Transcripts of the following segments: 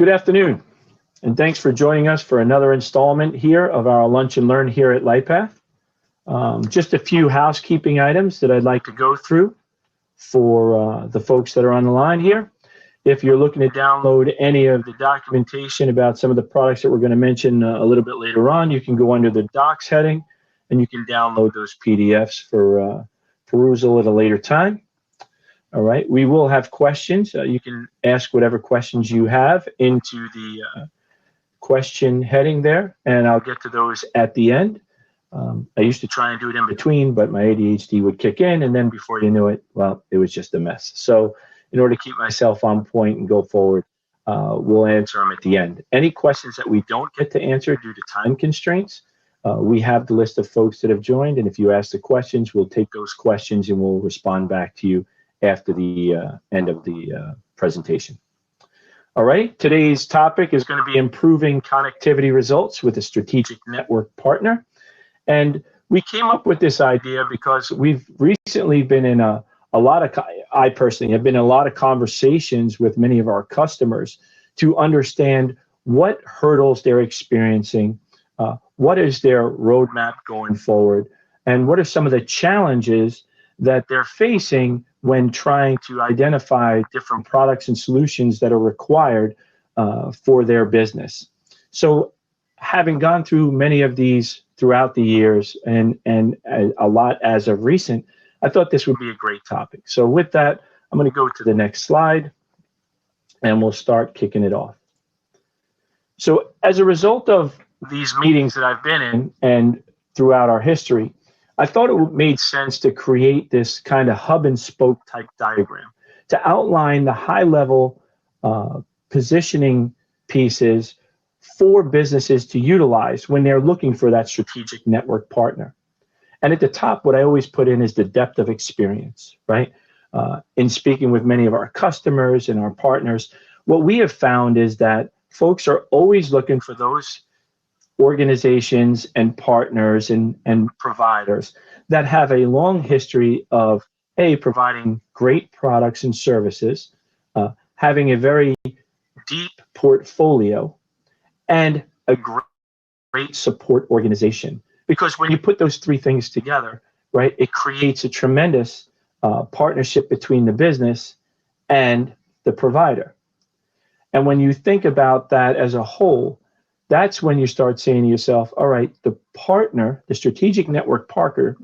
Good afternoon, and thanks for joining us for another installment here of our Lunch and Learn here at LightPath. Just a few housekeeping items that I'd like to go through for the folks that are on the line here. If you're looking to download any of the documentation about some of the products that we're going to mention a little bit later on, you can go under the Docs heading, and you can download those PDFs for perusal at a later time. All right, we will have questions. You can ask whatever questions you have into the question heading there, and I'll get to those at the end. I used to try and do it in between, but my ADHD would kick in, and then before you knew it, well, it was just a mess. So in order to keep myself on point and go forward, we'll answer them at the end. Any questions that we don't get to answer due to time constraints, we have the list of folks that have joined, and if you ask the questions, we'll take those questions and we'll respond back to you after the end of the presentation. All right, today's topic is going to be improving connectivity results with a strategic network partner. And we came up with this idea because we've recently been in I personally have been in a lot of conversations with many of our customers to understand what hurdles they're experiencing, what is their roadmap going forward, and what are some of the challenges that they're facing when trying to identify different products and solutions that are required for their business. So having gone through many of these throughout the years and a lot as of recent, I thought this would be a great topic. So with that, I'm going to go to the next slide and we'll start kicking it off. So as a result of these meetings that I've been in and throughout our history, I thought it made sense to create this kind of hub and spoke type diagram to outline the high level positioning pieces for businesses to utilize when they're looking for that strategic network partner. And at the top, what I always put in is the depth of experience, right? In speaking with many of our customers and our partners, what we have found is that folks are always looking for those organizations and partners and providers that have a long history of providing great products and services, having a very deep portfolio, and a great support organization. Because when you put those three things together, right, it creates a tremendous partnership between the business and the provider. And when you think about that as a whole, that's when you start saying to yourself, all right, the strategic network partner,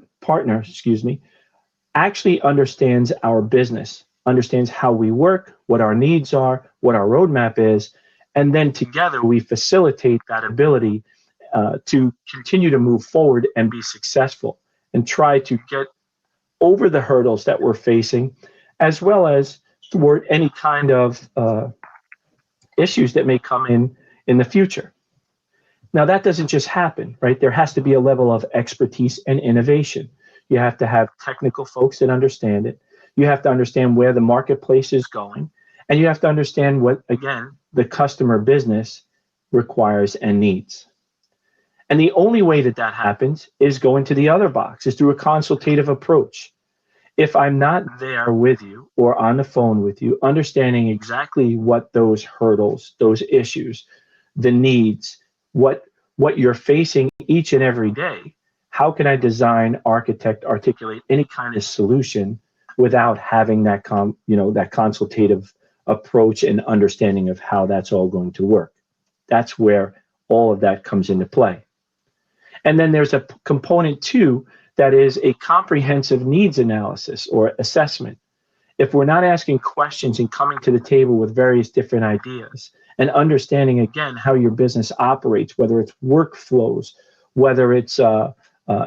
actually understands our business, understands how we work, what our needs are, what our roadmap is, and then together we facilitate that ability to continue to move forward and be successful and try to get over the hurdles that we're facing, as well as thwart any kind of issues that may come in the future. Now, that doesn't just happen, right? There has to be a level of expertise and innovation. You have to have technical folks that understand it. You have to understand where the marketplace is going. And you have to understand what, again, the customer business requires and needs. And the only way that that happens is going to the other box, is through a consultative approach. If I'm not there with you or on the phone with you, understanding exactly what those hurdles, those issues, the needs, what you're facing each and every day, how can I design, architect, articulate any kind of solution without having that that consultative approach and understanding of how that's all going to work? That's where all of that comes into play. And then there's a component too that is a comprehensive needs analysis or assessment. If we're not asking questions and coming to the table with various different ideas and understanding, again, how your business operates, whether it's workflows, whether it's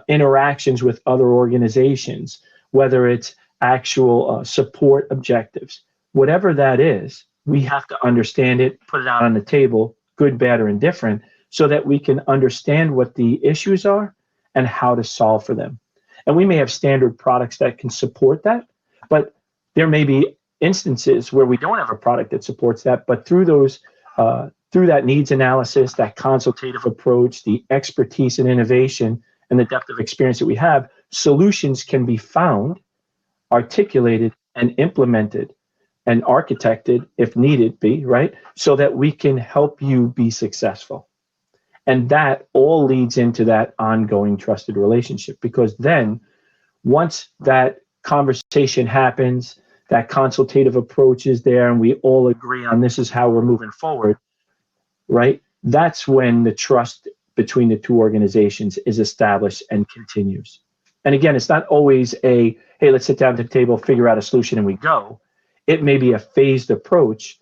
interactions with other organizations, whether it's actual support objectives, whatever that is, we have to understand it, put it out on the table, good, bad, or indifferent, so that we can understand what the issues are and how to solve for them. And we may have standard products that can support that, but there may be instances where we don't have a product that supports that, but through that needs analysis, that consultative approach, the expertise and innovation, and the depth of experience that we have, solutions can be found, articulated, and implemented and architected if needed be, right? So that we can help you be successful. And that all leads into that ongoing trusted relationship, because then once that conversation happens, that consultative approach is there, and we all agree on this is how we're moving forward, right? That's when the trust between the two organizations is established and continues. And again, it's not always a, hey, let's sit down at the table, figure out a solution, and we go. It may be a phased approach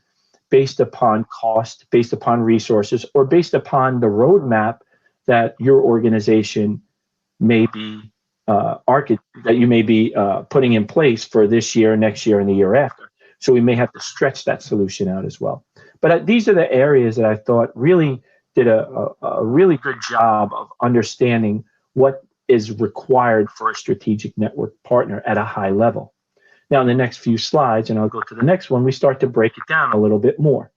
based upon cost, based upon resources, or based upon the roadmap that your organization may be that you may be putting in place for this year, next year, and the year after. So we may have to stretch that solution out as well. But these are the areas that I thought really did a really good job of understanding what is required for a strategic network partner at a high level. Now, in the next few slides, and I'll go to the next one, we start to break it down a little bit more,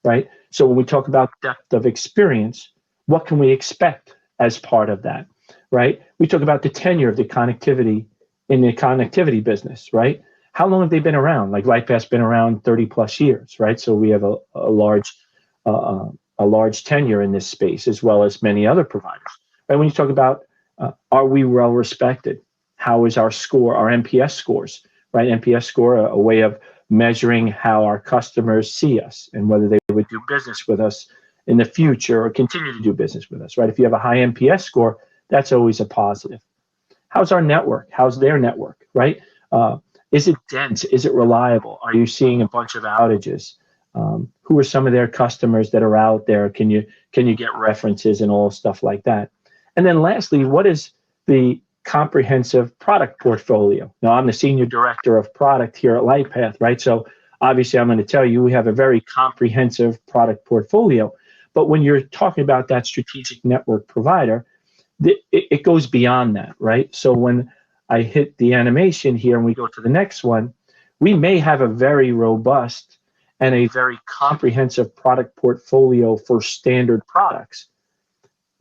right? So when we talk about depth of experience, what can we expect as part of that, right? We talk about the tenure of the connectivity in the connectivity business, right? How long have they been around? Like LightPath's been around 30 plus years, right? So we have a large tenure in this space, as well as many other providers. Right? When you talk about are we well respected? How is our score, our NPS scores, right? NPS score, a way of measuring how our customers see us and whether they would do business with us in the future or continue to do business with us, right? If you have a high NPS score, that's always a positive. How's our network? How's their network, right? Is it dense? Is it reliable? Are you seeing a bunch of outages? Who are some of their customers that are out there? Can you get references and all stuff like that? And then lastly, what is the comprehensive product portfolio? Now, I'm the senior director of product here at LightPath, right? So obviously I'm going to tell you we have a very comprehensive product portfolio. But when you're talking about that strategic network provider, it goes beyond that, right? So when I hit the animation here and we go to the next one, we may have a very robust and a very comprehensive product portfolio for standard products.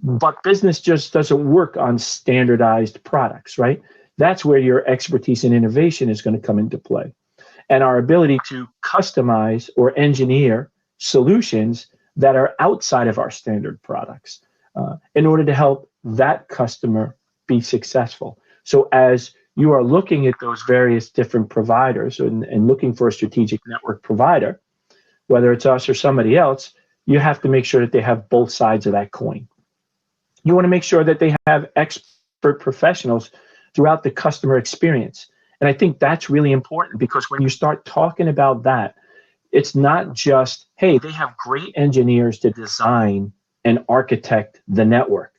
But business just doesn't work on standardized products, right? That's where your expertise and innovation is going to come into play. And our ability to customize or engineer solutions that are outside of our standard products in order to help that customer be successful. So as you are looking at those various different providers and looking for a strategic network provider, whether it's us or somebody else, you have to make sure that they have both sides of that coin. You want to make sure that they have expert professionals throughout the customer experience. And I think that's really important, because when you start talking about that, it's not just, hey, they have great engineers to design and architect the network.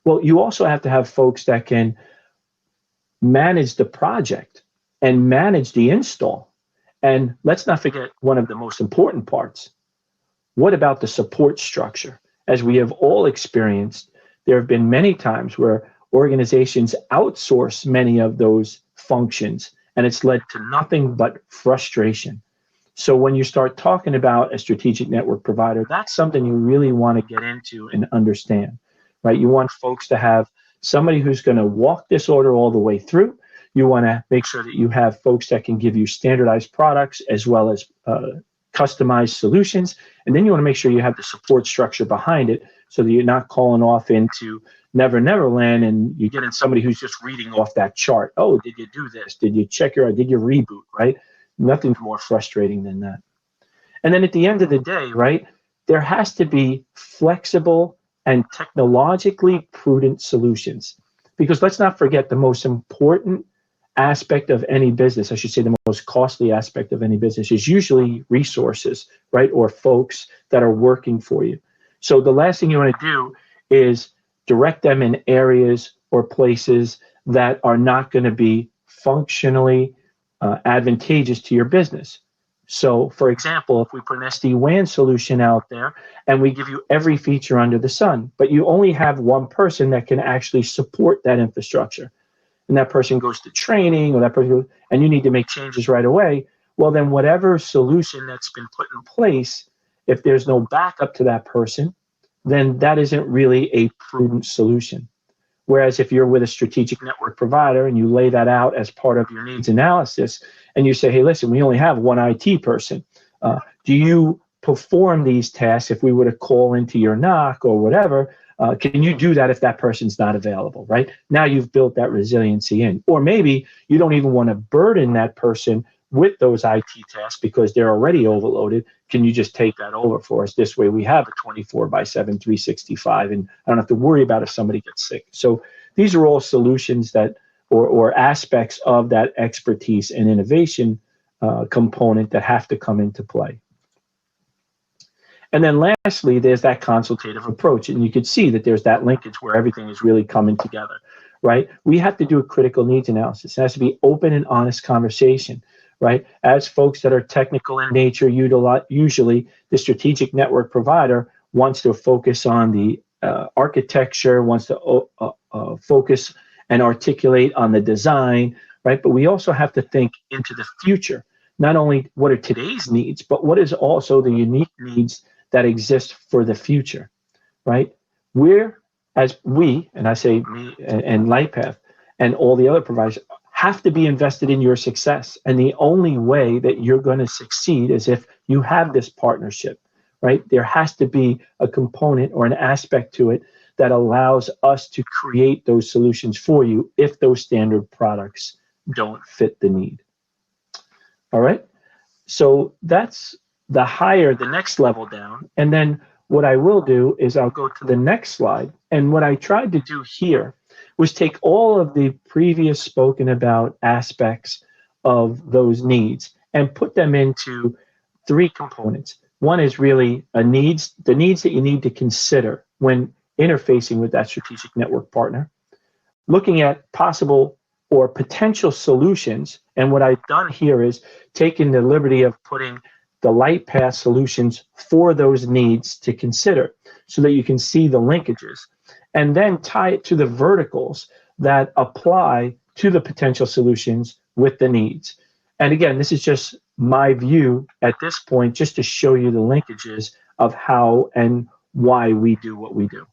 Well, you also have to have folks that can manage the project and manage the install. And let's not forget one of the most important parts. What about the support structure? As we have all experienced, there have been many times where organizations outsource many of those functions, and it's led to nothing but frustration. So when you start talking about a strategic network provider, that's something you really want to get into and understand, right? You want folks to have somebody who's going to walk this order all the way through. You want to make sure that you have folks that can give you standardized products as well as customized solutions. And then you want to make sure you have the support structure behind it so that you're not calling off into Never Land and you get in somebody who's just reading off that chart. Oh, did you do this? Did you check did you reboot, right? Nothing's more frustrating than that. And then at the end of the day, right, there has to be flexible and technologically prudent solutions. Because let's not forget, the most important aspect of any business, I should say the most costly aspect of any business, is usually resources, right, or folks that are working for you. So the last thing you want to do is direct them in areas or places that are not going to be functionally advantageous to your business. So, for example, if we put an SD-WAN solution out there and we give you every feature under the sun, but you only have one person that can actually support that infrastructure, and that person goes to training, or that person goes, and you need to make changes right away, well, then whatever solution that's been put in place, if there's no backup to that person, then that isn't really a prudent solution. Whereas if you're with a strategic network provider and you lay that out as part of your needs analysis, and you say, hey, listen, we only have one IT person. Do you perform these tasks if we were to call into your NOC or whatever? Can you do that if that person's not available, right? Now you've built that resiliency in. Or maybe you don't even want to burden that person with those IT tasks because they're already overloaded. Can you just take that over for us? This way we have a 24/7, 365, and I don't have to worry about if somebody gets sick. So these are all solutions that, or aspects of that expertise and innovation component that have to come into play. And then lastly, there's that consultative approach. And you could see that there's that linkage where everything is really coming together, right? We have to do a critical needs analysis. It has to be open and honest conversation, right? As folks that are technical in nature, usually the strategic network provider wants to focus on the architecture, wants to focus and articulate on the design, right? But we also have to think into the future. Not only what are today's needs, but what is also the unique needs that exist for the future, right? And I say me and LightPath and all the other providers have to be invested in your success. And the only way that you're going to succeed is if you have this partnership, right? There has to be a component or an aspect to it that allows us to create those solutions for you if those standard products don't fit the need. All right. So that's the next level down. And then what I will do is I'll go to the next slide. And what I tried to do here was take all of the previous spoken about aspects of those needs and put them into three components. One is really the needs that you need to consider when interfacing with that strategic network partner, looking at possible or potential solutions. And what I've done here is taken the liberty of putting the LightPath solutions for those needs to consider so that you can see the linkages and then tie it to the verticals that apply to the potential solutions with the needs. And again, this is just my view at this point, just to show you the linkages of how and why we do what we do.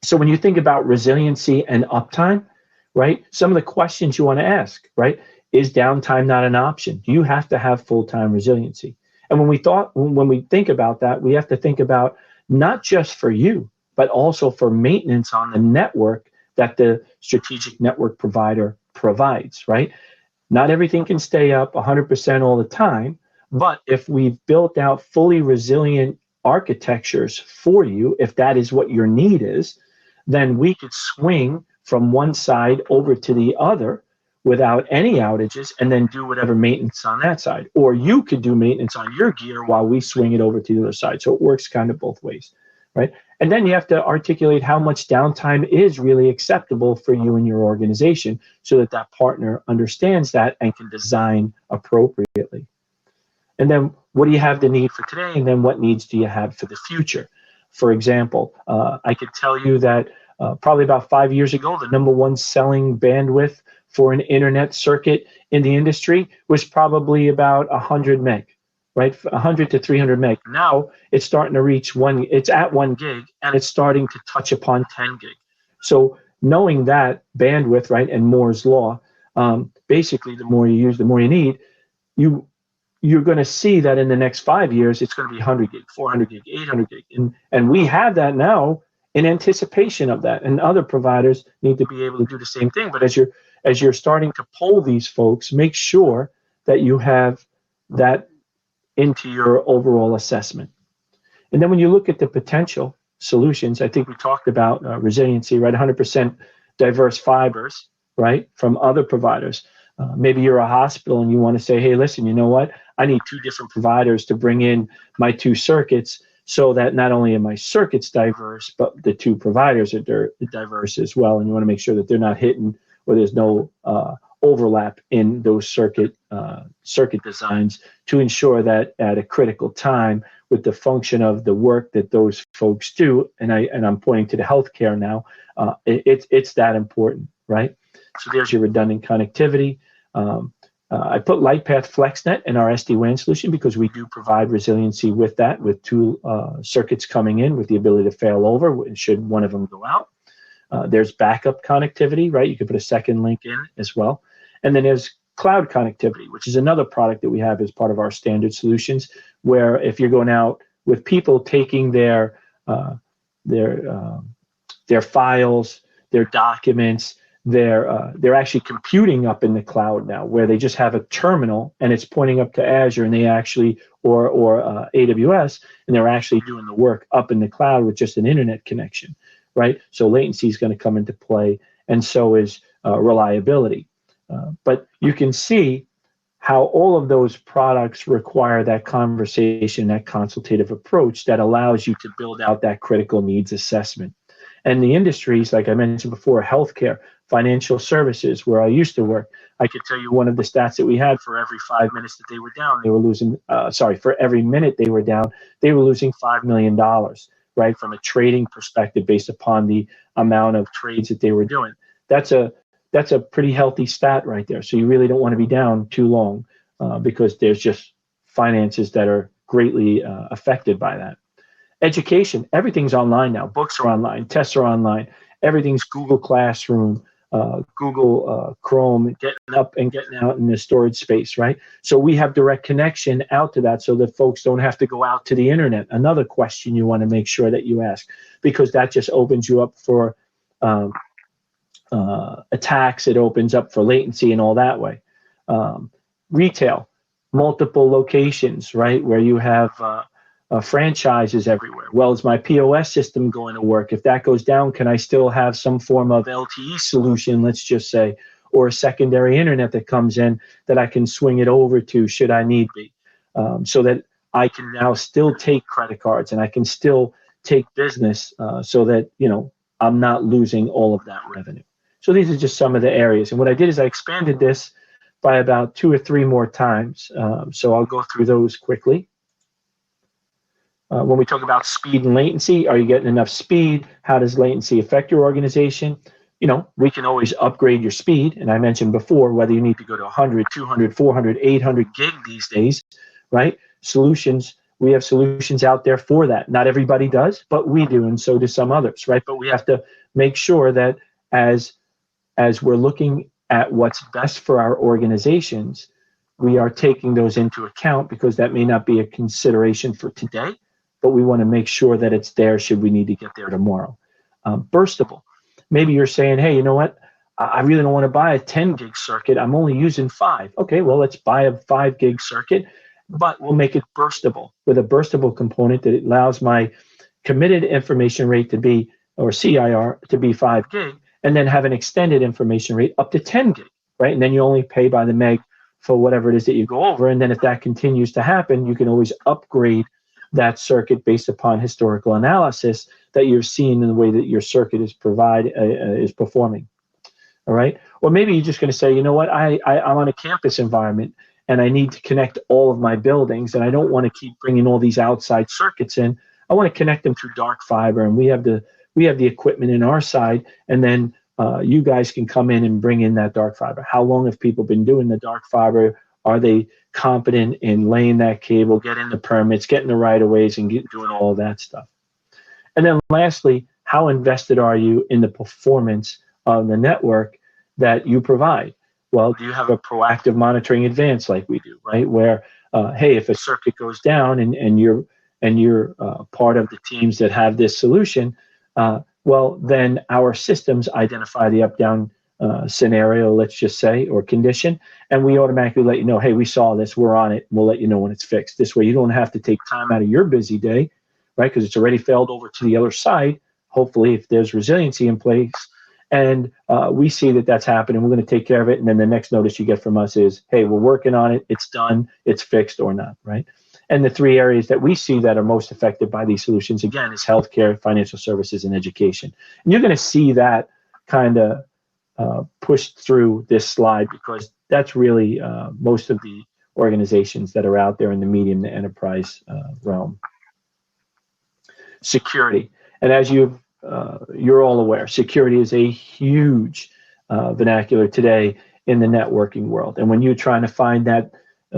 So when you think about resiliency and uptime, right, some of the questions you want to ask, right? Is downtime not an option? Do you have to have full-time resiliency? And when we think about that, we have to think about not just for you, but also for maintenance on the network that the strategic network provider provides, right? Not everything can stay up 100% all the time, but if we've built out fully resilient architectures for you, if that is what your need is, then we could swing from one side over to the other without any outages and then do whatever maintenance on that side. Or you could do maintenance on your gear while we swing it over to the other side. So it works kind of both ways, right? And then you have to articulate how much downtime is really acceptable for you and your organization so that that partner understands that and can design appropriately. And then what do you have the need for today? And then what needs do you have for the future? For example, I could tell you that probably about 5 years ago, the number one selling bandwidth for an internet circuit in the industry was probably about 100 meg, right? 100 to 300 meg. Now it's starting to reach it's at 1 gig and it's starting to touch upon 10 gig. So knowing that bandwidth, right, and Moore's law, basically the more you use, the more you need, you're going to see that in the next 5 years, it's going to be 100 gig, 400 gig, 800 gig. And we have that now in anticipation of that. And other providers need to be able to do the same thing. But as you're starting to poll these folks, make sure that you have that into your overall assessment. And then when you look at the potential solutions, I think we talked about resiliency, right? 100% diverse fibers, right, from other providers. Maybe you're a hospital and you want to say, hey, listen, you know what? I need 2 different providers to bring in my 2 circuits so that not only are my circuits diverse, but the 2 providers are diverse as well. And you want to make sure that they're not hitting or there's no overlap in those circuit designs to ensure that at a critical time with the function of the work that those folks do, and I'm pointing to the healthcare now, it's that important, right? So there's your redundant connectivity. I put LightPath FlexNet in our SD-WAN solution because we do provide resiliency with that, with 2 circuits coming in with the ability to fail over should one of them go out. There's backup connectivity, right? You could put a second link in as well. And then there's cloud connectivity, which is another product that we have as part of our standard solutions, where if you're going out with people taking their files, their documents, they're actually computing up in the cloud now, where they just have a terminal and it's pointing up to Azure, and they actually or AWS, and they're actually doing the work up in the cloud with just an internet connection, right? So latency is going to come into play, and so is reliability. But you can see how all of those products require that conversation, that consultative approach that allows you to build out that critical needs assessment. And the industries, like I mentioned before, healthcare, financial services, where I used to work, I could tell you one of the stats that we had: for every 5 minutes that they were down, they were losing, for every minute they were down, they were losing $5 million, right? From a trading perspective, based upon the amount of trades that they were doing. That's a pretty healthy stat right there. So you really don't want to be down too long because there's just finances that are greatly affected by that. Education, everything's online now. Books are online, tests are online, everything's Google Classroom, Google Chrome, getting up and getting out in the storage space, right? So we have direct connection out to that so that folks don't have to go out to the internet. Another question you want to make sure that you ask, because that just opens you up for attacks. It opens up for latency and all that way. Retail, multiple locations, right, where you have franchises everywhere. Well, is my POS system going to work? If that goes down, can I still have some form of LTE solution, let's just say, or a secondary internet that comes in that I can swing it over to should I need be, so that I can now still take credit cards and I can still take business so that, I'm not losing all of that revenue. So these are just some of the areas. And what I did is I expanded this by about 2 or 3 more times. So I'll go through those quickly. When we talk about speed and latency, are you getting enough speed? How does latency affect your organization? We can always upgrade your speed. And I mentioned before, whether you need to go to 100, 200, 400, 800 gig these days, right? We have solutions out there for that. Not everybody does, but we do, and so do some others, right? But we have to make sure that as we're looking at what's best for our organizations, we are taking those into account, because that may not be a consideration for today, but we want to make sure that it's there should we need to get there tomorrow. Burstable. Maybe you're saying, hey, you know what? I really don't want to buy a 10 gig circuit. I'm only using 5. Okay, well, let's buy a 5 gig circuit, but we'll make it burstable with a burstable component that allows my committed information rate to be, or CIR, to be 5 gig, and then have an extended information rate up to 10 gig, right? And then you only pay by the meg for whatever it is that you go over. And then if that continues to happen, you can always upgrade that circuit based upon historical analysis that you're seeing in the way that your circuit is performing. All right. Or maybe you're just going to say, you know what, I'm on a campus environment and I need to connect all of my buildings, and I don't want to keep bringing all these outside circuits in. I want to connect them through dark fiber, and we have the equipment in our side, and then you guys can come in and bring in that dark fiber. How long have people been doing the dark fiber? Are they competent in laying that cable, getting the permits, getting the right-of-ways, and doing all of that stuff? And then lastly, how invested are you in the performance of the network that you provide? Well, do you have a proactive monitoring advance like we do, right? Where, hey, if a circuit goes down and you're part of the teams that have this solution, well, then our systems identify the up-down scenario, let's just say, or condition, and we automatically let you know, hey, we saw this, we're on it, we'll let you know when it's fixed. This way you don't have to take time out of your busy day, right? Because it's already failed over to the other side, hopefully, if there's resiliency in place. And we see that that's happening, we're going to take care of it, and then the next notice you get from us is, hey, we're working on it, it's done, it's fixed or not, right? And the 3 areas that we see that are most affected by these solutions, again, is healthcare, financial services, and education. And you're going to see that kind of pushed through this slide, because that's really most of the organizations that are out there in the medium to enterprise realm. Security. And as you're all aware, security is a huge vernacular today in the networking world. And when you're trying to find that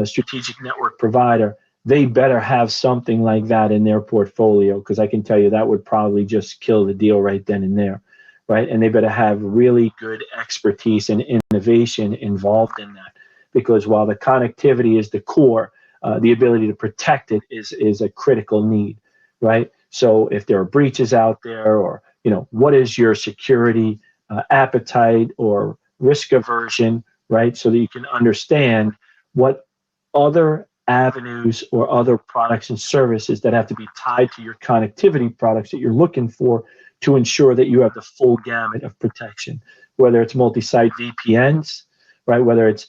strategic network provider, they better have something like that in their portfolio, because I can tell you that would probably just kill the deal right then and there, right? And they better have really good expertise and innovation involved in that. Because while the connectivity is the core, the ability to protect it is a critical need, right? So if there are breaches out there, or what is your security appetite or risk aversion, right? So that you can understand what other avenues or other products and services that have to be tied to your connectivity products that you're looking for to ensure that you have the full gamut of protection, whether it's multi-site VPNs, right? Whether it's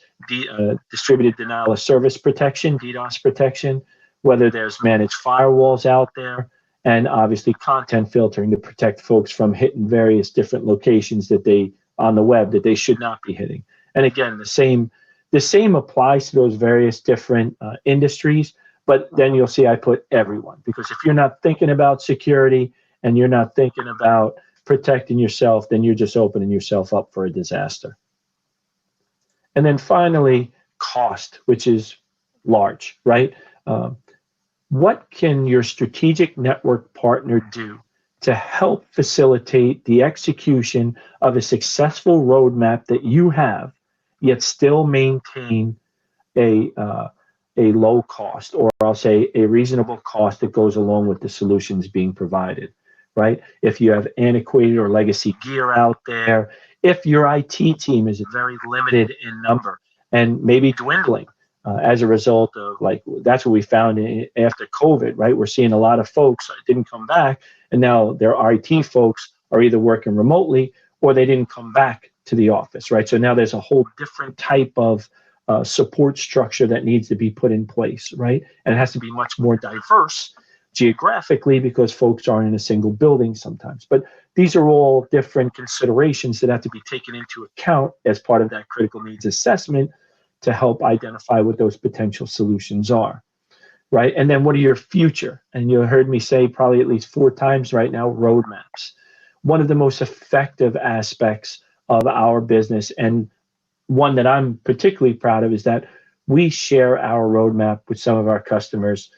distributed denial of service protection, DDoS protection, whether there's managed firewalls out there, and obviously content filtering to protect folks from hitting various different locations that they on the web that they should not be hitting. And again, the same applies to those various different industries, but then you'll see I put everyone, because if you're not thinking about security and you're not thinking about protecting yourself, then you're just opening yourself up for a disaster. And then finally, cost, which is large, right? What can your strategic network partner do to help facilitate the execution of a successful roadmap that you have, yet still maintain a low cost, or I'll say a reasonable cost that goes along with the solutions being provided, right? If you have antiquated or legacy gear out there, if your IT team is very limited in number and maybe dwindling as a result of, like, that's what we found after COVID, right? We're seeing a lot of folks that didn't come back, and now their IT folks are either working remotely or they didn't come back to the office, right? So now there's a whole different type of support structure that needs to be put in place, right? And it has to be much more diverse geographically because folks aren't in a single building sometimes. But these are all different considerations that have to be taken into account as part of that critical needs assessment to help identify what those potential solutions are, right? And then what are your future? And you heard me say probably at least 4 times right now, roadmaps. One of the most effective aspects of our business, and one that I'm particularly proud of, is that we share our roadmap with some of our customers,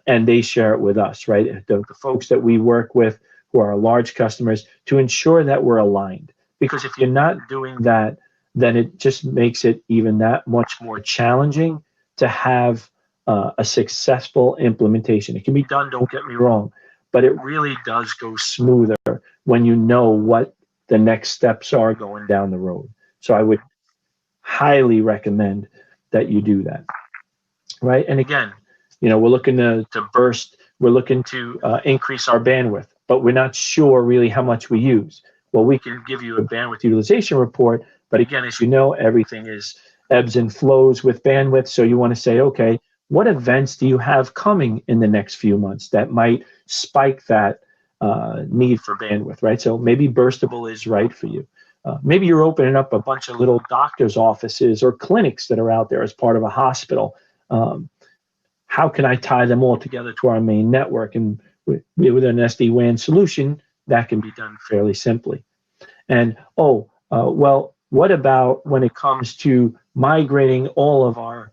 and they share it with us, right? The folks that we work with who are our large customers, to ensure that we're aligned. Because if you're not doing that, then it just makes it even that much more challenging to have a successful implementation. It can be done, don't get me wrong, but it really does go smoother when you know what the next steps are going down the road. So I would highly recommend that you do that, right? And again, we're looking to burst, we're looking to increase our bandwidth, but we're not sure really how much we use. Well, we can give you a bandwidth utilization report, but again, as you know, everything is ebbs and flows with bandwidth. So you want to say, okay, what events do you have coming in the next few months that might spike that need for bandwidth, right? So maybe Burstable is right for you. Maybe you're opening up a bunch of little doctor's offices or clinics that are out there as part of a hospital. How can I tie them all together to our main network? And with an SD-WAN solution, that can be done fairly simply. And well, what about when it comes to migrating all of our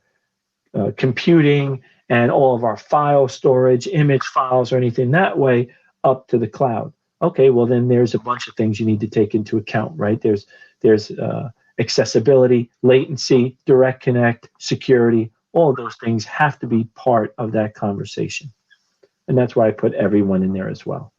computing and all of our file storage, image files, or anything that way up to the cloud? Okay, well then there's a bunch of things you need to take into account, right? There's accessibility, latency, direct connect, security. All of those things have to be part of that conversation. And that's why I put everyone in there as well.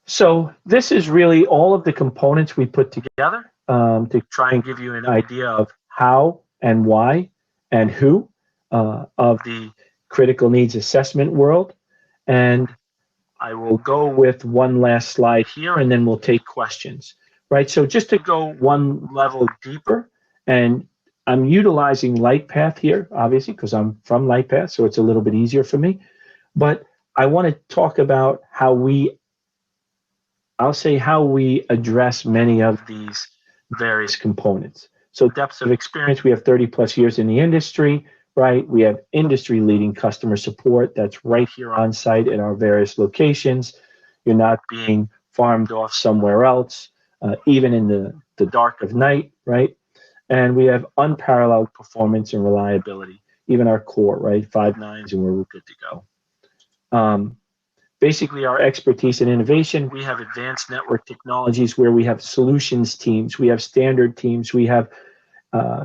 So this is really all of the components we put together to try and give you an idea of how and why and who of the critical needs assessment world. And I will go with one last slide here, and then we'll take questions, right? So just to go one level deeper, and I'm utilizing LightPath here, obviously, because I'm from LightPath, so it's a little bit easier for me. But I want to talk about how we address many of these various components. So depths of experience, we have 30 plus years in the industry, right? We have industry leading customer support that's right here on site at our various locations. You're not being farmed off somewhere else, even in the dark of night, right? And we have unparalleled performance and reliability, even our core, right? 5 nines, and we're good to go. basically our expertise in innovation. We have advanced network technologies where we have solutions teams, we have standard teams, we have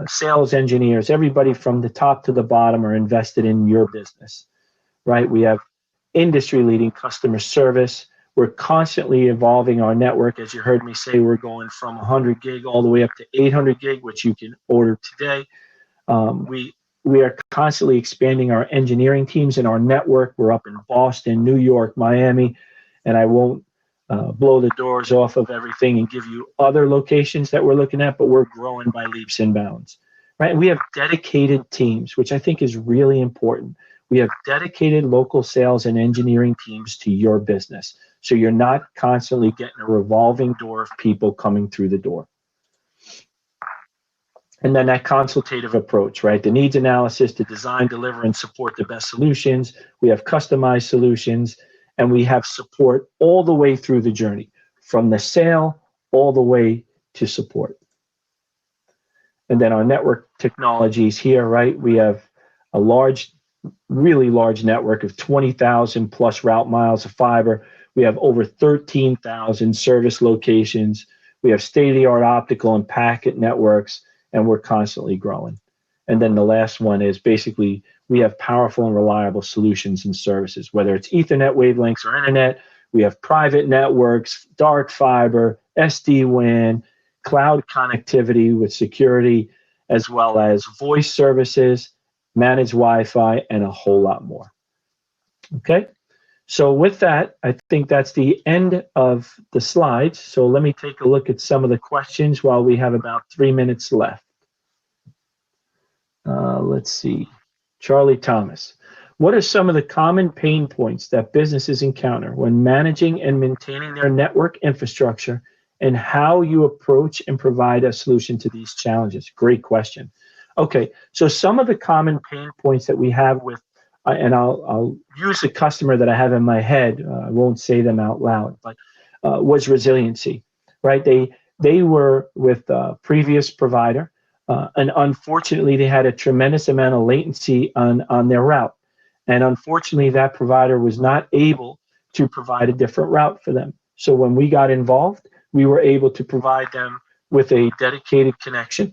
sales engineers. Everybody from the top to the bottom are invested in your business, right? We have industry-leading customer service. We're constantly evolving our network. As you heard me say, we're going from 100 gig all the way up to 800 gig, which you can order today. We are constantly expanding our engineering teams and our network. We're up in Boston, New York, Miami, and I won't blow the doors off of everything and give you other locations that we're looking at, but we're growing by leaps and bounds, right? And we have dedicated teams, which I think is really important. We have dedicated local sales and engineering teams to your business. So you're not constantly getting a revolving door of people coming through the door. And then that consultative approach, right? The needs analysis to design, deliver, and support the best solutions. We have customized solutions, and we have support all the way through the journey, from the sale all the way to support. And then our network technologies here, right? We have a large, really large network of 20,000 plus route miles of fiber. We have over 13,000 service locations. We have state-of-the-art optical and packet networks, and we're constantly growing. And then the last one is basically we have powerful and reliable solutions and services, whether it's Ethernet wavelengths or internet. We have private networks, dark fiber, SD-WAN, cloud connectivity with security, as well as voice services, managed Wi-Fi, and a whole lot more. Okay, so with that, I think that's the end of the slides. So let me take a look at some of the questions while we have about 3 minutes left. Let's see. Charlie Thomas. What are some of the common pain points that businesses encounter when managing and maintaining their network infrastructure, and how you approach and provide a solution to these challenges? Great question. Okay, so some of the common pain points that we have with, and I'll use a customer that I have in my head, I won't say them out loud, but was resiliency, right? They were with a previous provider, and unfortunately they had a tremendous amount of latency on their route. And unfortunately that provider was not able to provide a different route for them. So when we got involved, we were able to provide them with a dedicated connection,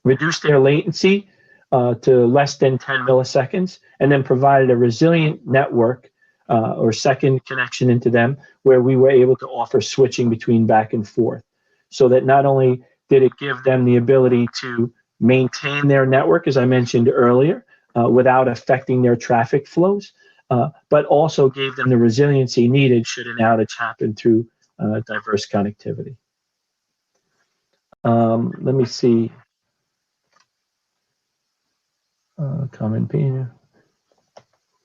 reduce their latency to less than 10 milliseconds, and then provided a resilient network or second connection into them where we were able to offer switching between back and forth, so that not only did it give them the ability to maintain their network, as I mentioned earlier, without affecting their traffic flows, but also gave them the resiliency needed should an outage happen through diverse connectivity. Let me see. Comment being.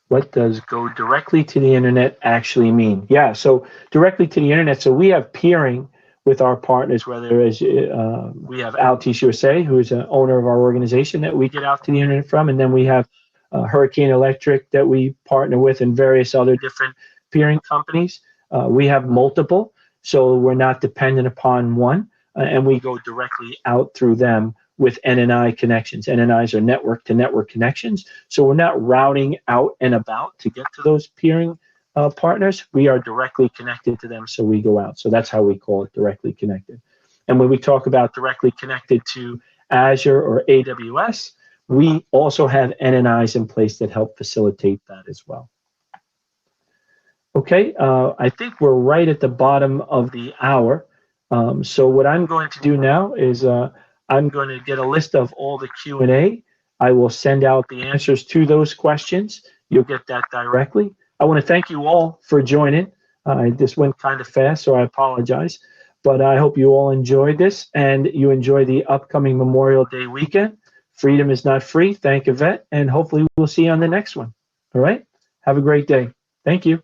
What does go directly to the internet actually mean? Yeah, so directly to the internet. So we have peering with our partners, whether it's, we have Altice USA, who is an owner of our organization that we get out to the internet from, and then we have Hurricane Electric that we partner with, and various other different peering companies. We have multiple, so we're not dependent upon one, and we go directly out through them with NNI connections. NNIs are network-to-network connections, so we're not routing out and about to get to those peering partners. We are directly connected to them, so we go out. So that's how we call it, directly connected. And when we talk about directly connected to Azure or AWS, we also have NNIs in place that help facilitate that as well. Okay, I think we're right at the bottom of the hour. So what I'm going to do now is I'm going to get a list of all the Q&A. I will send out the answers to those questions. You'll get that directly. I want to thank you all for joining. This went kind of fast, so I apologize. But I hope you all enjoyed this, and you enjoy the upcoming Memorial Day weekend. Freedom is not free. Thank Yvette, and hopefully we'll see you on the next one. All right? Have a great day. Thank you.